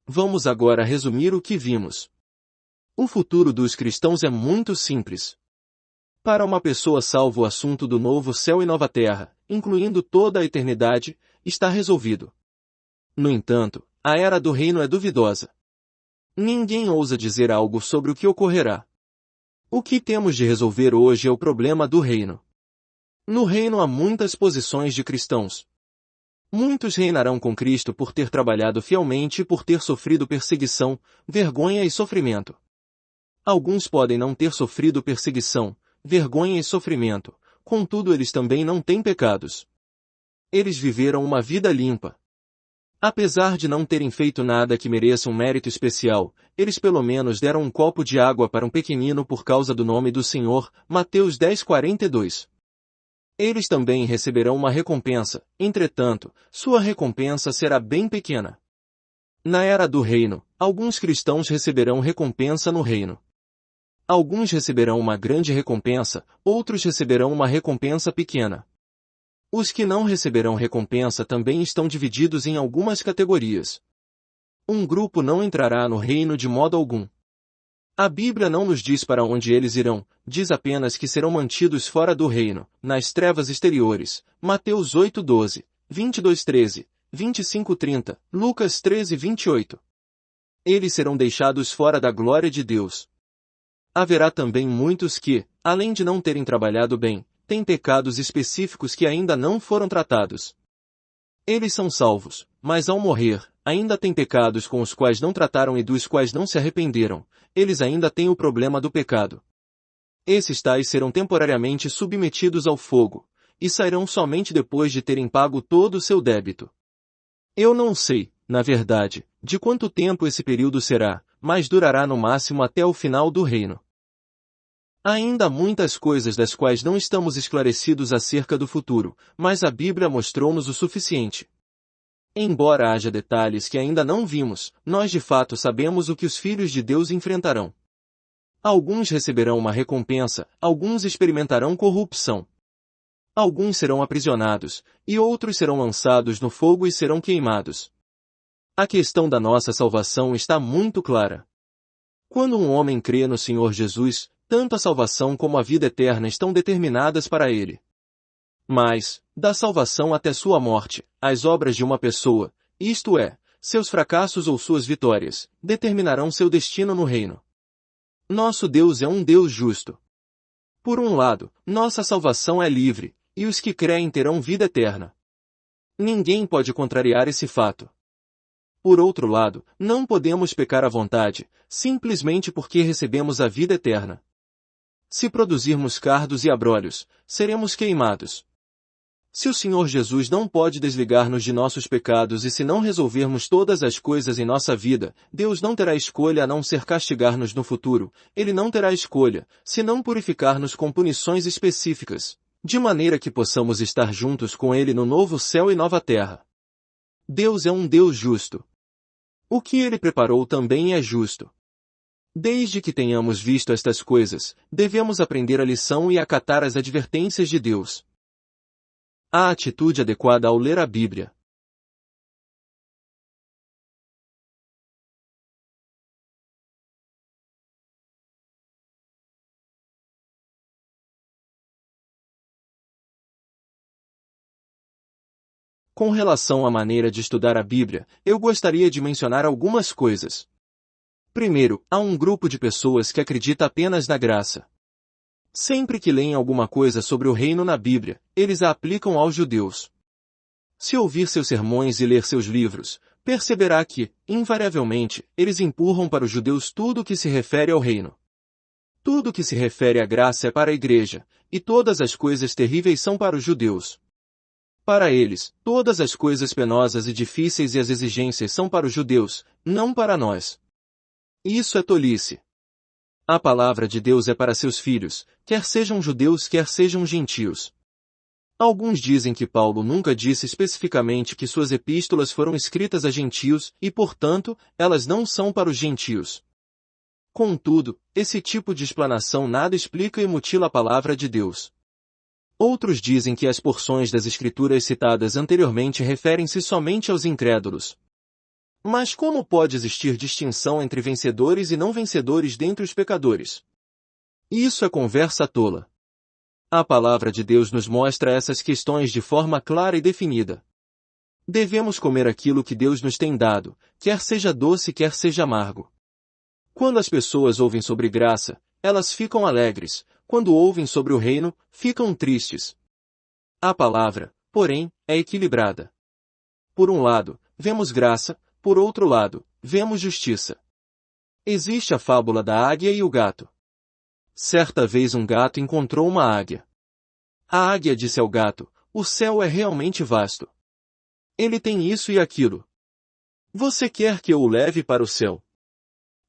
Vamos agora resumir o que vimos. O futuro dos cristãos é muito simples. Para uma pessoa salva, o assunto do novo céu e nova terra, incluindo toda a eternidade, está resolvido. No entanto, a era do reino é duvidosa. Ninguém ousa dizer algo sobre o que ocorrerá. O que temos de resolver hoje é o problema do reino. No reino há muitas posições de cristãos. Muitos reinarão com Cristo por ter trabalhado fielmente e por ter sofrido perseguição, vergonha e sofrimento. Alguns podem não ter sofrido perseguição, vergonha e sofrimento, contudo eles também não têm pecados. Eles viveram uma vida limpa. Apesar de não terem feito nada que mereça um mérito especial, eles pelo menos deram um copo de água para um pequenino por causa do nome do Senhor, Mateus 10:42. Eles também receberão uma recompensa, entretanto, sua recompensa será bem pequena. Na era do reino, alguns cristãos receberão recompensa no reino. Alguns receberão uma grande recompensa, outros receberão uma recompensa pequena. Os que não receberão recompensa também estão divididos em algumas categorias. Um grupo não entrará no reino de modo algum. A Bíblia não nos diz para onde eles irão, diz apenas que serão mantidos fora do reino, nas trevas exteriores, Mateus 8:12, 22:13, 25:30, Lucas 13:28. Eles serão deixados fora da glória de Deus. Haverá também muitos que, além de não terem trabalhado bem, têm pecados específicos que ainda não foram tratados. Eles são salvos, mas ao morrer, ainda têm pecados com os quais não trataram e dos quais não se arrependeram. Eles ainda têm o problema do pecado. Esses tais serão temporariamente submetidos ao fogo, e sairão somente depois de terem pago todo o seu débito. Eu não sei, na verdade, de quanto tempo esse período será, mas durará no máximo até o final do reino. Há ainda muitas coisas das quais não estamos esclarecidos acerca do futuro, mas a Bíblia mostrou-nos o suficiente. Embora haja detalhes que ainda não vimos, nós de fato sabemos o que os filhos de Deus enfrentarão. Alguns receberão uma recompensa, alguns experimentarão corrupção. Alguns serão aprisionados, e outros serão lançados no fogo e serão queimados. A questão da nossa salvação está muito clara. Quando um homem crê no Senhor Jesus, tanto a salvação como a vida eterna estão determinadas para ele. Mas, da salvação até sua morte, as obras de uma pessoa, isto é, seus fracassos ou suas vitórias, determinarão seu destino no reino. Nosso Deus é um Deus justo. Por um lado, nossa salvação é livre, e os que creem terão vida eterna. Ninguém pode contrariar esse fato. Por outro lado, não podemos pecar à vontade, simplesmente porque recebemos a vida eterna. Se produzirmos cardos e abrolhos, seremos queimados. Se o Senhor Jesus não pode desligar-nos de nossos pecados e se não resolvermos todas as coisas em nossa vida, Deus não terá escolha a não ser castigar-nos no futuro. Ele não terá escolha, se não purificar-nos com punições específicas, de maneira que possamos estar juntos com Ele no novo céu e nova terra. Deus é um Deus justo. O que Ele preparou também é justo. Desde que tenhamos visto estas coisas, devemos aprender a lição e acatar as advertências de Deus. A atitude adequada ao ler a Bíblia. Com relação à maneira de estudar a Bíblia, eu gostaria de mencionar algumas coisas. Primeiro, há um grupo de pessoas que acredita apenas na graça. Sempre que leem alguma coisa sobre o reino na Bíblia, eles a aplicam aos judeus. Se ouvir seus sermões e ler seus livros, perceberá que, invariavelmente, eles empurram para os judeus tudo o que se refere ao reino. Tudo o que se refere à graça é para a igreja, e todas as coisas terríveis são para os judeus. Para eles, todas as coisas penosas e difíceis e as exigências são para os judeus, não para nós. Isso é tolice. A palavra de Deus é para seus filhos, quer sejam judeus quer sejam gentios. Alguns dizem que Paulo nunca disse especificamente que suas epístolas foram escritas a gentios e, portanto, elas não são para os gentios. Contudo, esse tipo de explanação nada explica e mutila a palavra de Deus. Outros dizem que as porções das Escrituras citadas anteriormente referem-se somente aos incrédulos. Mas como pode existir distinção entre vencedores e não vencedores dentre os pecadores? Isso é conversa tola. A palavra de Deus nos mostra essas questões de forma clara e definida. Devemos comer aquilo que Deus nos tem dado, quer seja doce, quer seja amargo. Quando as pessoas ouvem sobre graça, elas ficam alegres; quando ouvem sobre o reino, ficam tristes. A palavra, porém, é equilibrada. Por um lado, vemos graça; por outro lado, vemos justiça. Existe a fábula da águia e o gato. Certa vez um gato encontrou uma águia. A águia disse ao gato: "O céu é realmente vasto. Ele tem isso e aquilo. Você quer que eu o leve para o céu?"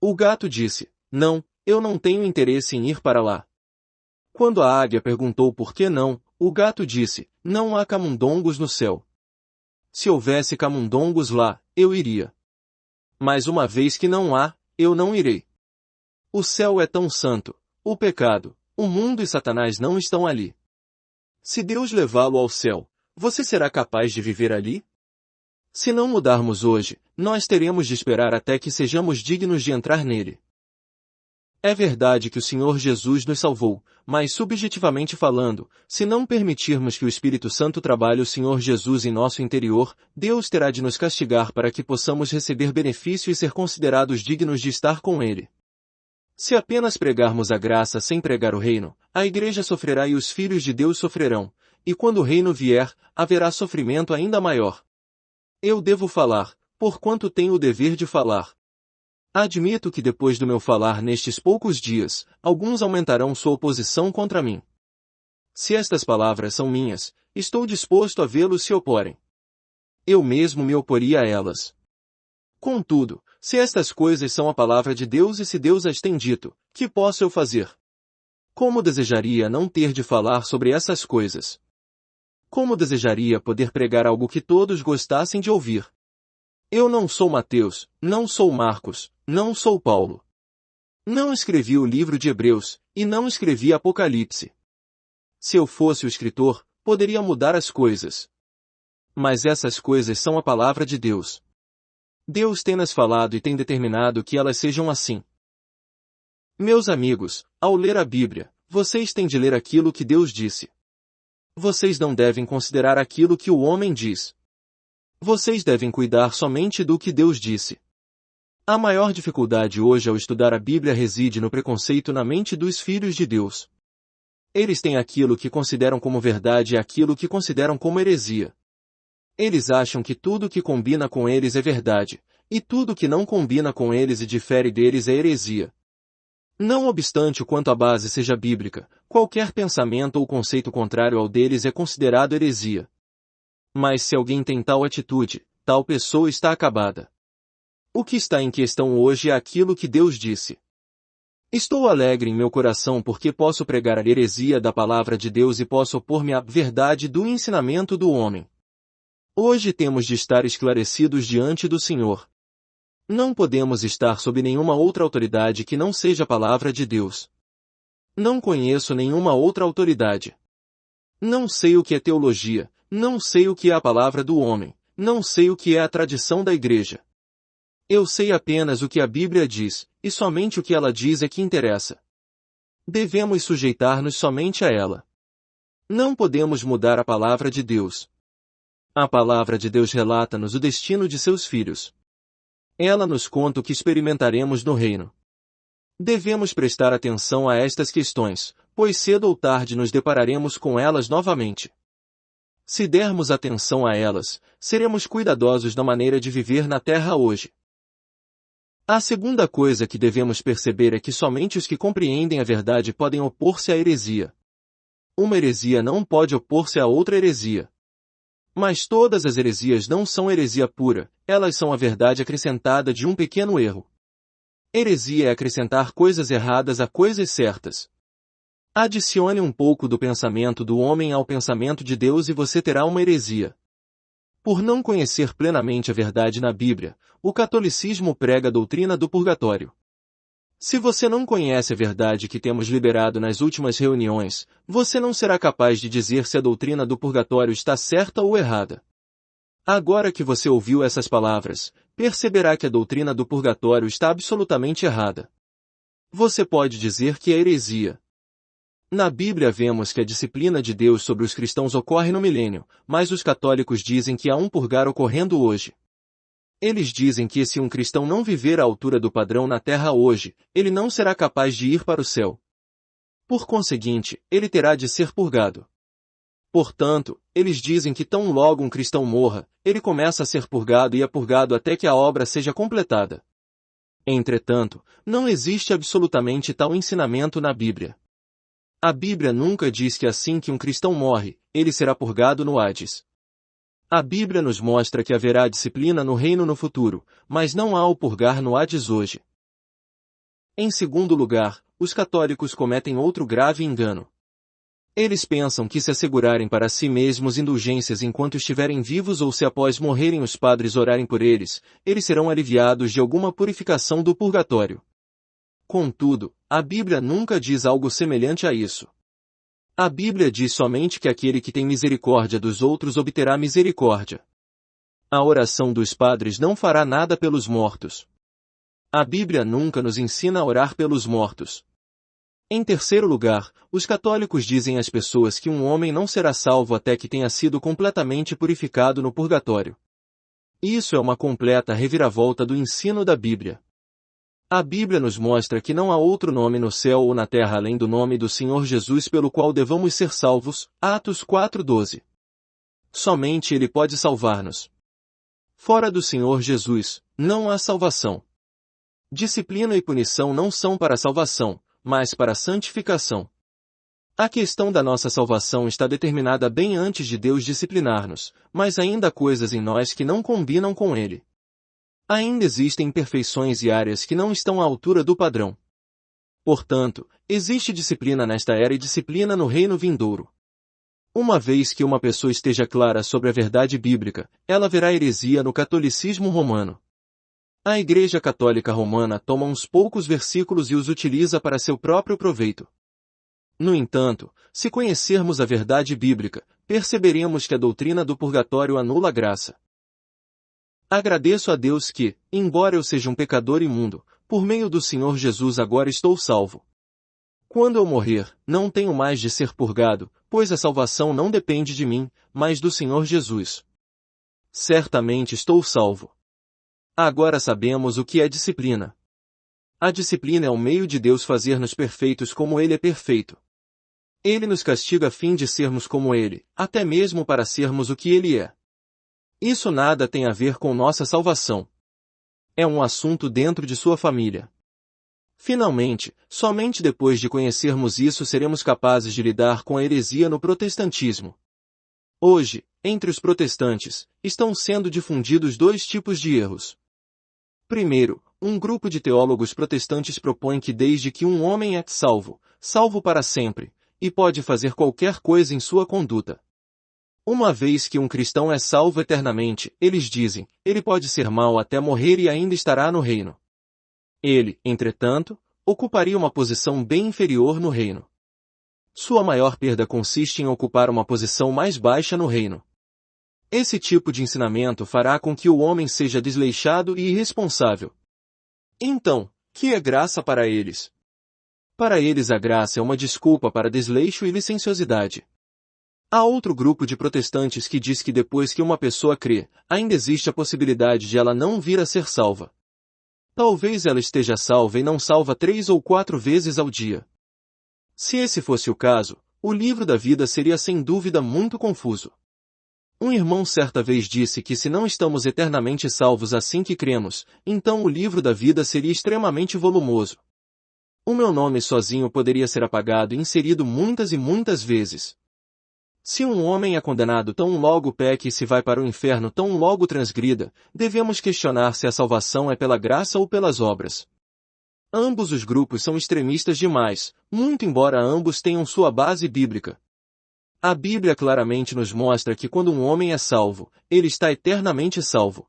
O gato disse: "Não, eu não tenho interesse em ir para lá." Quando a águia perguntou por que não, o gato disse: "Não há camundongos no céu. Se houvesse camundongos lá, eu iria. Mas uma vez que não há, eu não irei. O céu é tão santo, o pecado, o mundo e Satanás não estão ali. Se Deus levá-lo ao céu, você será capaz de viver ali? Se não mudarmos hoje, nós teremos de esperar até que sejamos dignos de entrar nele." É verdade que o Senhor Jesus nos salvou, mas subjetivamente falando, se não permitirmos que o Espírito Santo trabalhe o Senhor Jesus em nosso interior, Deus terá de nos castigar para que possamos receber benefício e ser considerados dignos de estar com Ele. Se apenas pregarmos a graça sem pregar o reino, a igreja sofrerá e os filhos de Deus sofrerão, e quando o reino vier, haverá sofrimento ainda maior. Eu devo falar, porquanto tenho o dever de falar. Admito que depois do meu falar nestes poucos dias, alguns aumentarão sua oposição contra mim. Se estas palavras são minhas, estou disposto a vê-los se oporem. Eu mesmo me oporia a elas. Contudo, se estas coisas são a palavra de Deus e se Deus as tem dito, que posso eu fazer? Como desejaria não ter de falar sobre essas coisas? Como desejaria poder pregar algo que todos gostassem de ouvir? Eu não sou Mateus, não sou Marcos, não sou Paulo. Não escrevi o livro de Hebreus, e não escrevi Apocalipse. Se eu fosse o escritor, poderia mudar as coisas. Mas essas coisas são a palavra de Deus. Deus tem-nas falado e tem determinado que elas sejam assim. Meus amigos, ao ler a Bíblia, vocês têm de ler aquilo que Deus disse. Vocês não devem considerar aquilo que o homem diz. Vocês devem cuidar somente do que Deus disse. A maior dificuldade hoje ao estudar a Bíblia reside no preconceito na mente dos filhos de Deus. Eles têm aquilo que consideram como verdade e aquilo que consideram como heresia. Eles acham que tudo que combina com eles é verdade, e tudo que não combina com eles e difere deles é heresia. Não obstante o quanto a base seja bíblica, qualquer pensamento ou conceito contrário ao deles é considerado heresia. Mas se alguém tem tal atitude, tal pessoa está acabada. O que está em questão hoje é aquilo que Deus disse. Estou alegre em meu coração porque posso pregar a heresia da palavra de Deus e posso opor-me à verdade do ensinamento do homem. Hoje temos de estar esclarecidos diante do Senhor. Não podemos estar sob nenhuma outra autoridade que não seja a palavra de Deus. Não conheço nenhuma outra autoridade. Não sei o que é teologia, não sei o que é a palavra do homem, não sei o que é a tradição da igreja. Eu sei apenas o que a Bíblia diz, e somente o que ela diz é que interessa. Devemos sujeitar-nos somente a ela. Não podemos mudar a palavra de Deus. A palavra de Deus relata-nos o destino de seus filhos. Ela nos conta o que experimentaremos no reino. Devemos prestar atenção a estas questões, pois cedo ou tarde nos depararemos com elas novamente. Se dermos atenção a elas, seremos cuidadosos na maneira de viver na terra hoje. A segunda coisa que devemos perceber é que somente os que compreendem a verdade podem opor-se à heresia. Uma heresia não pode opor-se a outra heresia. Mas todas as heresias não são heresia pura, elas são a verdade acrescentada de um pequeno erro. Heresia é acrescentar coisas erradas a coisas certas. Adicione um pouco do pensamento do homem ao pensamento de Deus e você terá uma heresia. Por não conhecer plenamente a verdade na Bíblia, o catolicismo prega a doutrina do purgatório. Se você não conhece a verdade que temos liberado nas últimas reuniões, você não será capaz de dizer se a doutrina do purgatório está certa ou errada. Agora que você ouviu essas palavras, perceberá que a doutrina do purgatório está absolutamente errada. Você pode dizer que é heresia. Na Bíblia vemos que a disciplina de Deus sobre os cristãos ocorre no milênio, mas os católicos dizem que há um purgar ocorrendo hoje. Eles dizem que se um cristão não viver à altura do padrão na terra hoje, ele não será capaz de ir para o céu. Por conseguinte, ele terá de ser purgado. Portanto, eles dizem que tão logo um cristão morra, ele começa a ser purgado e é purgado até que a obra seja completada. Entretanto, não existe absolutamente tal ensinamento na Bíblia. A Bíblia nunca diz que assim que um cristão morre, ele será purgado no Hades. A Bíblia nos mostra que haverá disciplina no reino no futuro, mas não há o purgar no Hades hoje. Em segundo lugar, os católicos cometem outro grave engano. Eles pensam que se assegurarem para si mesmos indulgências enquanto estiverem vivos ou se após morrerem os padres orarem por eles, eles serão aliviados de alguma purificação do purgatório. Contudo, a Bíblia nunca diz algo semelhante a isso. A Bíblia diz somente que aquele que tem misericórdia dos outros obterá misericórdia. A oração dos padres não fará nada pelos mortos. A Bíblia nunca nos ensina a orar pelos mortos. Em terceiro lugar, os católicos dizem às pessoas que um homem não será salvo até que tenha sido completamente purificado no purgatório. Isso é uma completa reviravolta do ensino da Bíblia. A Bíblia nos mostra que não há outro nome no céu ou na terra além do nome do Senhor Jesus pelo qual devamos ser salvos, Atos 4:12. Somente Ele pode salvar-nos. Fora do Senhor Jesus, não há salvação. Disciplina e punição não são para a salvação, mas para a santificação. A questão da nossa salvação está determinada bem antes de Deus disciplinar-nos, mas ainda há coisas em nós que não combinam com Ele. Ainda existem imperfeições e áreas que não estão à altura do padrão. Portanto, existe disciplina nesta era e disciplina no reino vindouro. Uma vez que uma pessoa esteja clara sobre a verdade bíblica, ela verá heresia no catolicismo romano. A Igreja Católica Romana toma uns poucos versículos e os utiliza para seu próprio proveito. No entanto, se conhecermos a verdade bíblica, perceberemos que a doutrina do purgatório anula a graça. Agradeço a Deus que, embora eu seja um pecador imundo, por meio do Senhor Jesus agora estou salvo. Quando eu morrer, não tenho mais de ser purgado, pois a salvação não depende de mim, mas do Senhor Jesus. Certamente estou salvo. Agora sabemos o que é disciplina. A disciplina é o meio de Deus fazer-nos perfeitos como Ele é perfeito. Ele nos castiga a fim de sermos como Ele, até mesmo para sermos o que Ele é. Isso nada tem a ver com nossa salvação. É um assunto dentro de sua família. Finalmente, somente depois de conhecermos isso seremos capazes de lidar com a heresia no protestantismo. Hoje, entre os protestantes, estão sendo difundidos dois tipos de erros. Primeiro, um grupo de teólogos protestantes propõe que desde que um homem é salvo, salvo para sempre, e pode fazer qualquer coisa em sua conduta. Uma vez que um cristão é salvo eternamente, eles dizem, ele pode ser mau até morrer e ainda estará no reino. Ele, entretanto, ocuparia uma posição bem inferior no reino. Sua maior perda consiste em ocupar uma posição mais baixa no reino. Esse tipo de ensinamento fará com que o homem seja desleixado e irresponsável. Então, que é graça para eles? Para eles a graça é uma desculpa para desleixo e licenciosidade. Há outro grupo de protestantes que diz que depois que uma pessoa crê, ainda existe a possibilidade de ela não vir a ser salva. Talvez ela esteja salva e não salva 3 ou 4 vezes ao dia. Se esse fosse o caso, o livro da vida seria sem dúvida muito confuso. Um irmão certa vez disse que se não estamos eternamente salvos assim que cremos, então o livro da vida seria extremamente volumoso. O meu nome sozinho poderia ser apagado e inserido muitas e muitas vezes. Se um homem é condenado tão logo peque e se vai para o inferno tão logo transgrida, devemos questionar se a salvação é pela graça ou pelas obras. Ambos os grupos são extremistas demais, muito embora ambos tenham sua base bíblica. A Bíblia claramente nos mostra que quando um homem é salvo, ele está eternamente salvo.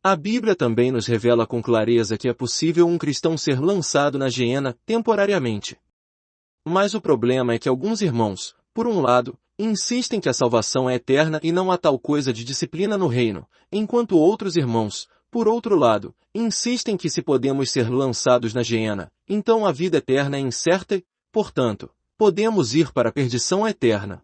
A Bíblia também nos revela com clareza que é possível um cristão ser lançado na geena temporariamente. Mas o problema é que alguns irmãos, por um lado, insistem que a salvação é eterna e não há tal coisa de disciplina no reino, enquanto outros irmãos, por outro lado, insistem que se podemos ser lançados na geena, então a vida eterna é incerta e, portanto, podemos ir para a perdição eterna.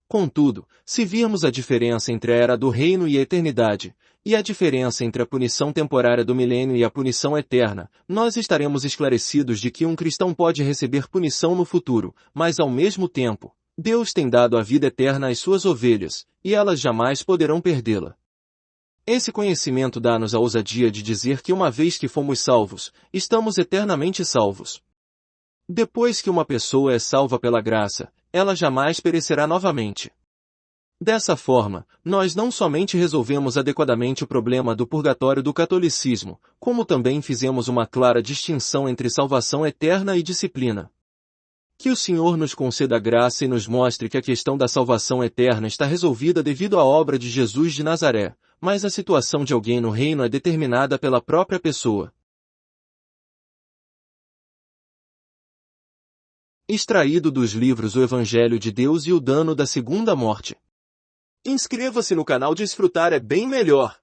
Contudo, se virmos a diferença entre a era do reino e a eternidade, e a diferença entre a punição temporária do milênio e a punição eterna, nós estaremos esclarecidos de que um cristão pode receber punição no futuro, mas ao mesmo tempo, Deus tem dado a vida eterna às suas ovelhas, e elas jamais poderão perdê-la. Esse conhecimento dá-nos a ousadia de dizer que uma vez que fomos salvos, estamos eternamente salvos. Depois que uma pessoa é salva pela graça, ela jamais perecerá novamente. Dessa forma, nós não somente resolvemos adequadamente o problema do purgatório do catolicismo, como também fizemos uma clara distinção entre salvação eterna e disciplina. Que o Senhor nos conceda graça e nos mostre que a questão da salvação eterna está resolvida devido à obra de Jesus de Nazaré, mas a situação de alguém no reino é determinada pela própria pessoa. Extraído dos livros O Evangelho de Deus e o Dano da Segunda Morte. Inscreva-se no canal Desfrutar é bem melhor.